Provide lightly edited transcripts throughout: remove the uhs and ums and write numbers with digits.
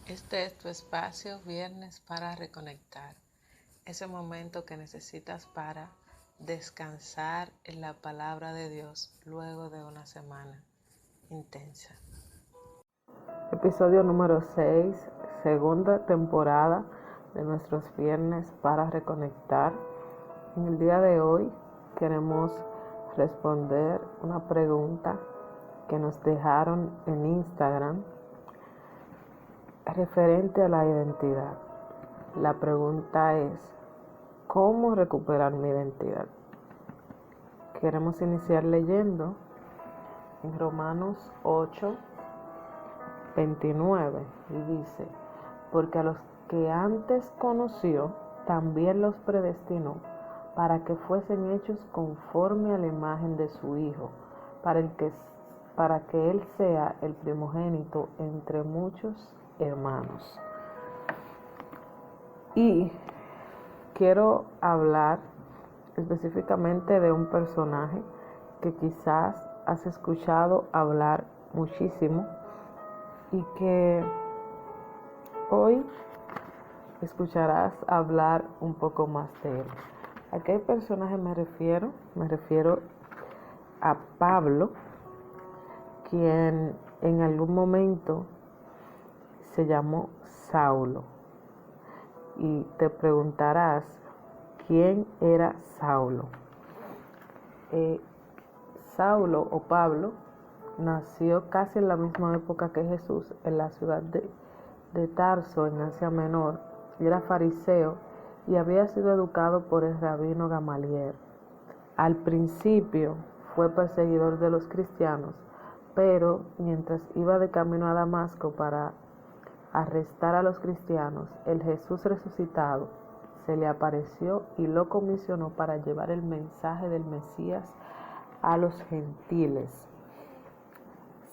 Este es tu espacio viernes para reconectar, ese momento que necesitas para descansar en la palabra de Dios luego de una semana intensa. Episodio número 6, segunda temporada de nuestros viernes para reconectar. En el día de hoy queremos responder una pregunta que nos dejaron en Instagram referente a la identidad. La pregunta es, ¿cómo recuperar mi identidad? Queremos iniciar leyendo en Romanos 8:29 y dice, porque a los que antes conoció, también los predestinó para que fuesen hechos conforme a la imagen de su Hijo, para que Él sea el primogénito entre muchos hermanos. Y quiero hablar específicamente de un personaje que quizás has escuchado hablar muchísimo y que hoy escucharás hablar un poco más de él. ¿A qué personaje me refiero? Me refiero a Pablo, quien en algún momento se llamó Saulo. Y te preguntarás, ¿quién era Saulo? Saulo o Pablo nació casi en la misma época que Jesús en la ciudad de Tarso, en Asia Menor. Era fariseo y había sido educado por el rabino Gamaliel. Al principio fue perseguidor de los cristianos, pero mientras iba de camino a Damasco para arrestar a los cristianos, el Jesús resucitado se le apareció y lo comisionó para llevar el mensaje del Mesías a los gentiles.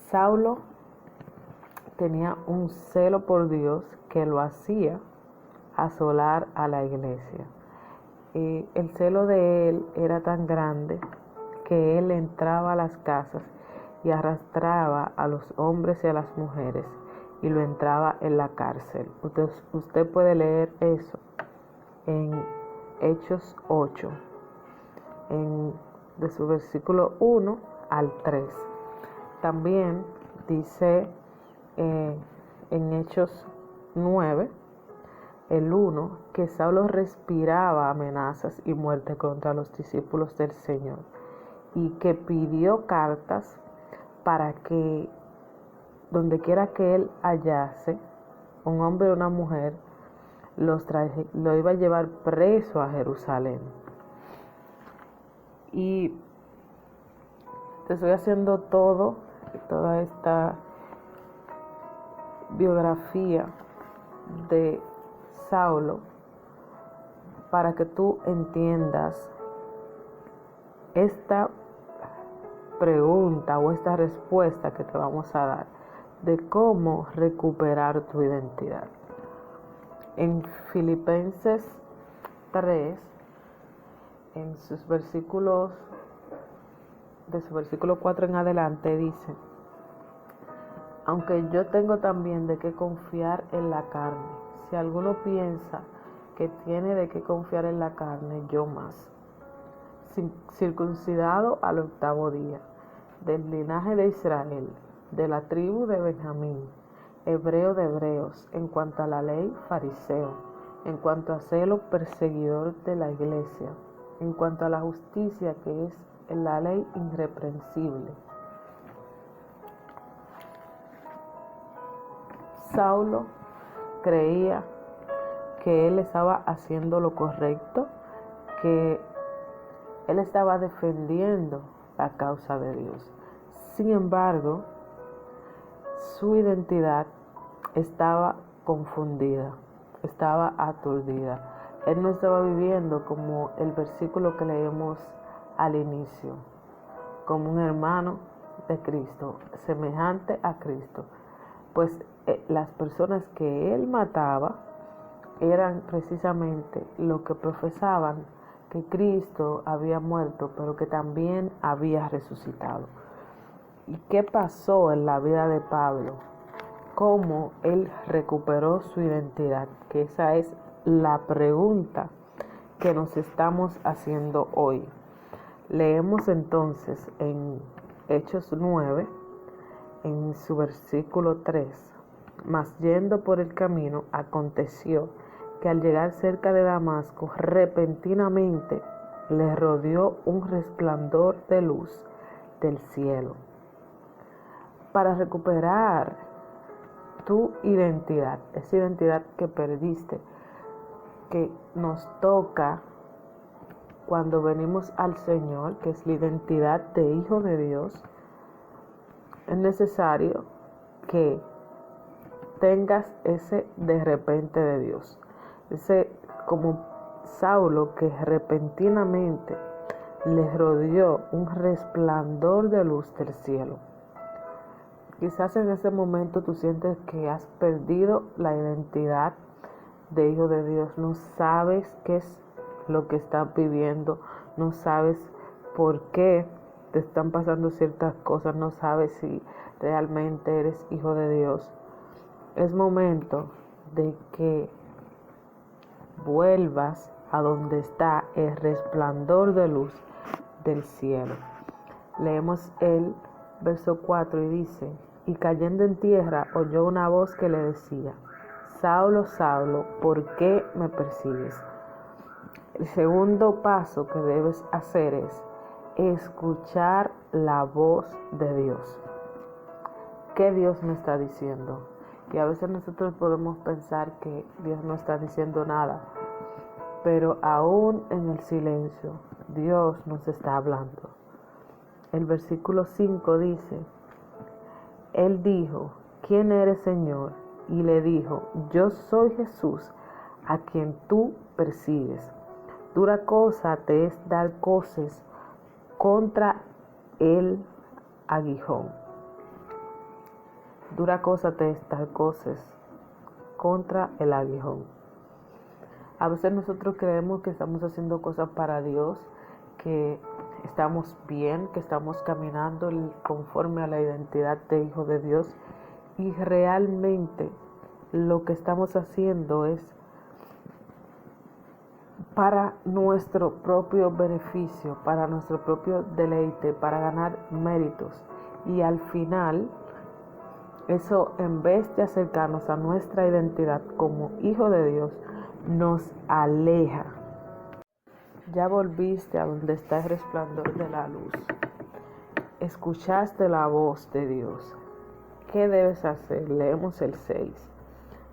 Saulo tenía un celo por Dios que lo hacía asolar a la iglesia. Y el celo de él era tan grande que él entraba a las casas y arrastraba a los hombres y a las mujeres y lo entraba en la cárcel. Usted puede leer eso en Hechos 8, de su versículo 1 al 3. También dice en Hechos 9, el 1, que Saulo respiraba amenazas y muerte contra los discípulos del Señor y que pidió cartas para que donde quiera que él hallase un hombre o una mujer, lo iba a llevar preso a Jerusalén. Y te estoy haciendo toda esta biografía de Saulo para que tú entiendas esta pregunta o esta respuesta que te vamos a dar de cómo recuperar tu identidad. En Filipenses 3, en sus versículos, de su versículo 4 en adelante, dice, aunque yo tengo también de qué confiar en la carne, si alguno piensa que tiene de qué confiar en la carne, yo más. Circuncidado al 8º día, del linaje de Israel, de la tribu de Benjamín, hebreo de hebreos, en cuanto a la ley, fariseo, en cuanto a celo, perseguidor de la iglesia, en cuanto a la justicia que es en la ley, irreprensible. Saulo creía que él estaba haciendo lo correcto, que él estaba defendiendo la causa de Dios. Sin embargo, su identidad estaba confundida, estaba aturdida. Él no estaba viviendo como el versículo que leemos al inicio, como un hermano de Cristo, semejante a Cristo. Pues las personas que él mataba eran precisamente lo que profesaban que Cristo había muerto, pero que también había resucitado. ¿Y qué pasó en la vida de Pablo? cómo él recuperó su identidad, que esa es la pregunta que nos estamos haciendo hoy. Leemos entonces en Hechos 9, en su versículo 3, mas yendo por el camino, aconteció que al llegar cerca de Damasco, repentinamente le rodeó un resplandor de luz del cielo. Para recuperar tu identidad, esa identidad que perdiste, que nos toca cuando venimos al Señor, que es la identidad de hijo de Dios, es necesario que tengas ese de repente de Dios, ese como Saulo que repentinamente le rodeó un resplandor de luz del cielo. Quizás en ese momento tú sientes que has perdido la identidad de hijo de Dios, no sabes qué es lo que estás viviendo, no sabes por qué te están pasando ciertas cosas, no sabes si realmente eres hijo de Dios. Es momento de que vuelvas a donde está el resplandor de luz del cielo. Leemos el verso 4 y dice: y cayendo en tierra oyó una voz que le decía: Saulo, Saulo, ¿por qué me persigues? El segundo paso que debes hacer es escuchar la voz de Dios. ¿Qué Dios me está diciendo? Y a veces nosotros podemos pensar que Dios no está diciendo nada, pero aún en el silencio, Dios nos está hablando. El versículo 5 dice: Él dijo: ¿quién eres, Señor? Y le dijo: yo soy Jesús, a quien tú persigues. Dura cosa te es dar coces contra el aguijón. Dura cosa te es dar coces contra el aguijón. A veces nosotros creemos que estamos haciendo cosas para Dios, que estamos bien, que estamos caminando conforme a la identidad de hijo de Dios, y realmente lo que estamos haciendo es para nuestro propio beneficio, para nuestro propio deleite, para ganar méritos. Y al final, eso, en vez de acercarnos a nuestra identidad como hijo de Dios, nos aleja. Ya volviste a donde está el resplandor de la luz. Escuchaste la voz de Dios. ¿Qué debes hacer? Leemos el 6.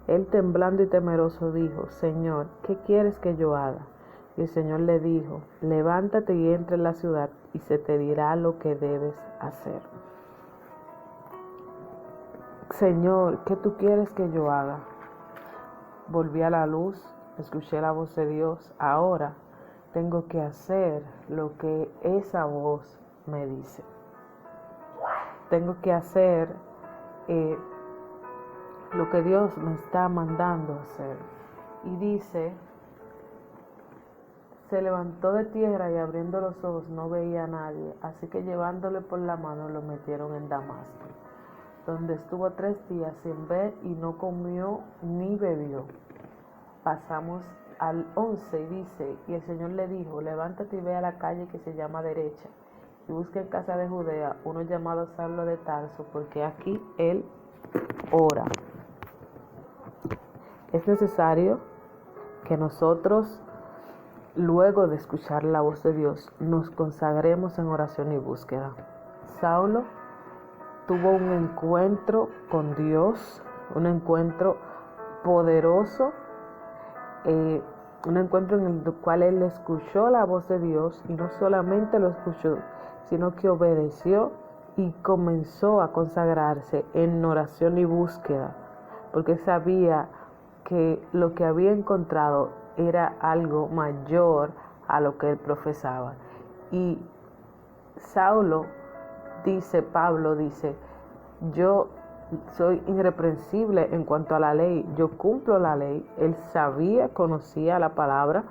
Él, temblando y temeroso, dijo: Señor, ¿qué quieres que yo haga? Y el Señor le dijo: levántate y entra en la ciudad, y se te dirá lo que debes hacer. Señor, ¿qué tú quieres que yo haga? Volví a la luz, escuché la voz de Dios. Ahora tengo que hacer lo que esa voz me dice. Tengo que hacer lo que Dios me está mandando hacer. Y dice: se levantó de tierra y abriendo los ojos no veía a nadie, así que llevándole por la mano lo metieron en Damasco, donde estuvo 3 días sin ver y no comió ni bebió. Pasamos al 11 y dice: y el Señor le dijo: levántate y ve a la calle que se llama Derecha, y busca en casa de Judea uno llamado Saulo de Tarso, porque aquí él ora. Es necesario que nosotros, luego de escuchar la voz de Dios, nos consagremos en oración y búsqueda. Saulo tuvo un encuentro con Dios, un encuentro poderoso, un encuentro en el cual él escuchó la voz de Dios, y no solamente lo escuchó, sino que obedeció y comenzó a consagrarse en oración y búsqueda, porque sabía que lo que había encontrado era algo mayor a lo que él profesaba. Y Pablo dice: yo soy irreprensible en cuanto a la ley, yo cumplo la ley. Él conocía la palabra,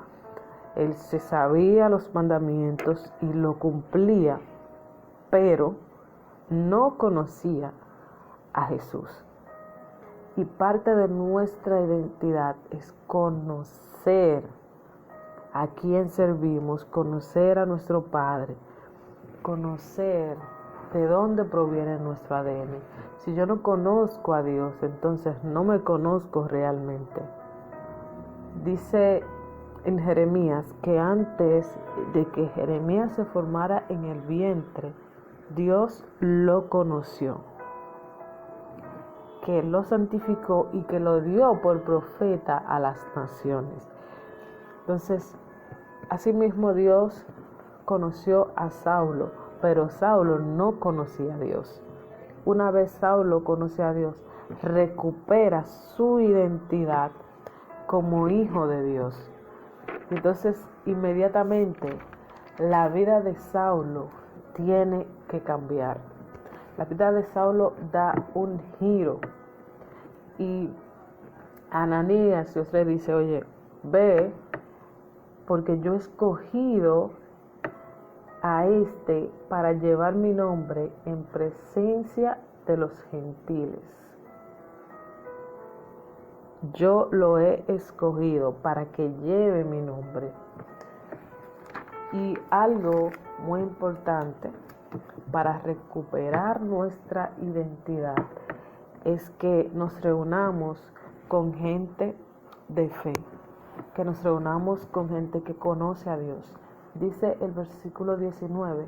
él se sabía los mandamientos y lo cumplía, pero no conocía a Jesús. Y parte de nuestra identidad es conocer a quién servimos, conocer a nuestro Padre, conocer de dónde proviene nuestro ADN. Si yo no conozco a Dios, entonces no me conozco realmente. Dice en Jeremías que antes de que Jeremías se formara en el vientre, Dios lo conoció, que lo santificó y que lo dio por profeta a las naciones. Entonces, asimismo Dios conoció a Saulo, pero Saulo no conocía a Dios. Una vez Saulo conoce a Dios, recupera su identidad como hijo de Dios. Entonces, inmediatamente, la vida de Saulo tiene que cambiar. La vida de Saulo da un giro. Y Ananías, Dios le dice, oye, ve, porque yo he escogido a este para llevar mi nombre en presencia de los gentiles. Yo lo he escogido para que lleve mi nombre. Y algo muy importante para recuperar nuestra identidad es que nos reunamos con gente de fe, que nos reunamos con gente que conoce a Dios. Dice el versículo 19,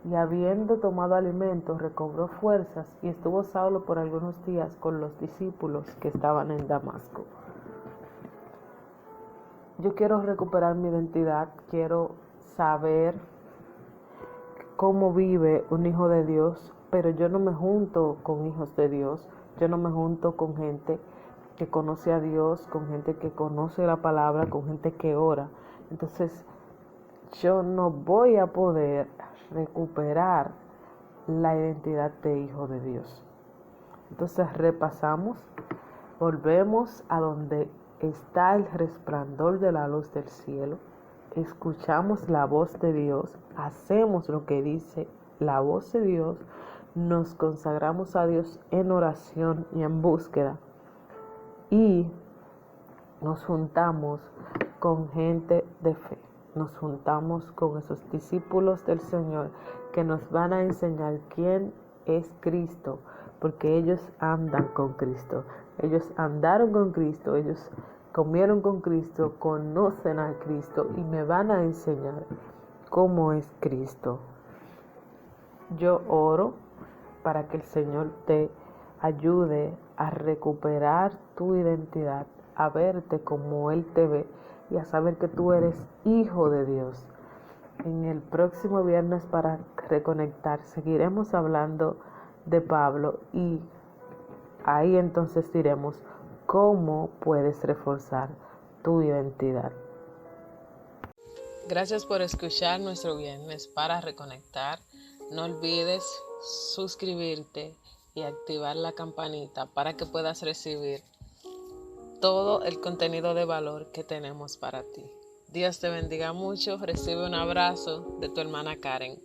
y habiendo tomado alimento, recobró fuerzas y estuvo Saulo por algunos días con los discípulos que estaban en Damasco. Yo quiero recuperar mi identidad, quiero saber cómo vive un hijo de Dios, pero yo no me junto con hijos de Dios, yo no me junto con gente que conoce a Dios, con gente que conoce la palabra, con gente que ora. Entonces, yo no voy a poder recuperar la identidad de hijo de Dios. Entonces repasamos, volvemos a donde está el resplandor de la luz del cielo, escuchamos la voz de Dios, hacemos lo que dice la voz de Dios, nos consagramos a Dios en oración y en búsqueda y nos juntamos con gente de fe. Nos juntamos con esos discípulos del Señor que nos van a enseñar quién es Cristo, porque ellos andan con Cristo. Ellos andaron con Cristo, ellos comieron con Cristo, conocen a Cristo y me van a enseñar cómo es Cristo. Yo oro para que el Señor te ayude a recuperar tu identidad, a verte como Él te ve y a saber que tú eres hijo de Dios. En el próximo viernes para reconectar seguiremos hablando de Pablo y ahí entonces diremos cómo puedes reforzar tu identidad. Gracias por escuchar nuestro viernes para reconectar. No olvides suscribirte y activar la campanita para que puedas recibir todo el contenido de valor que tenemos para ti. Dios te bendiga mucho. Recibe un abrazo de tu hermana Karen.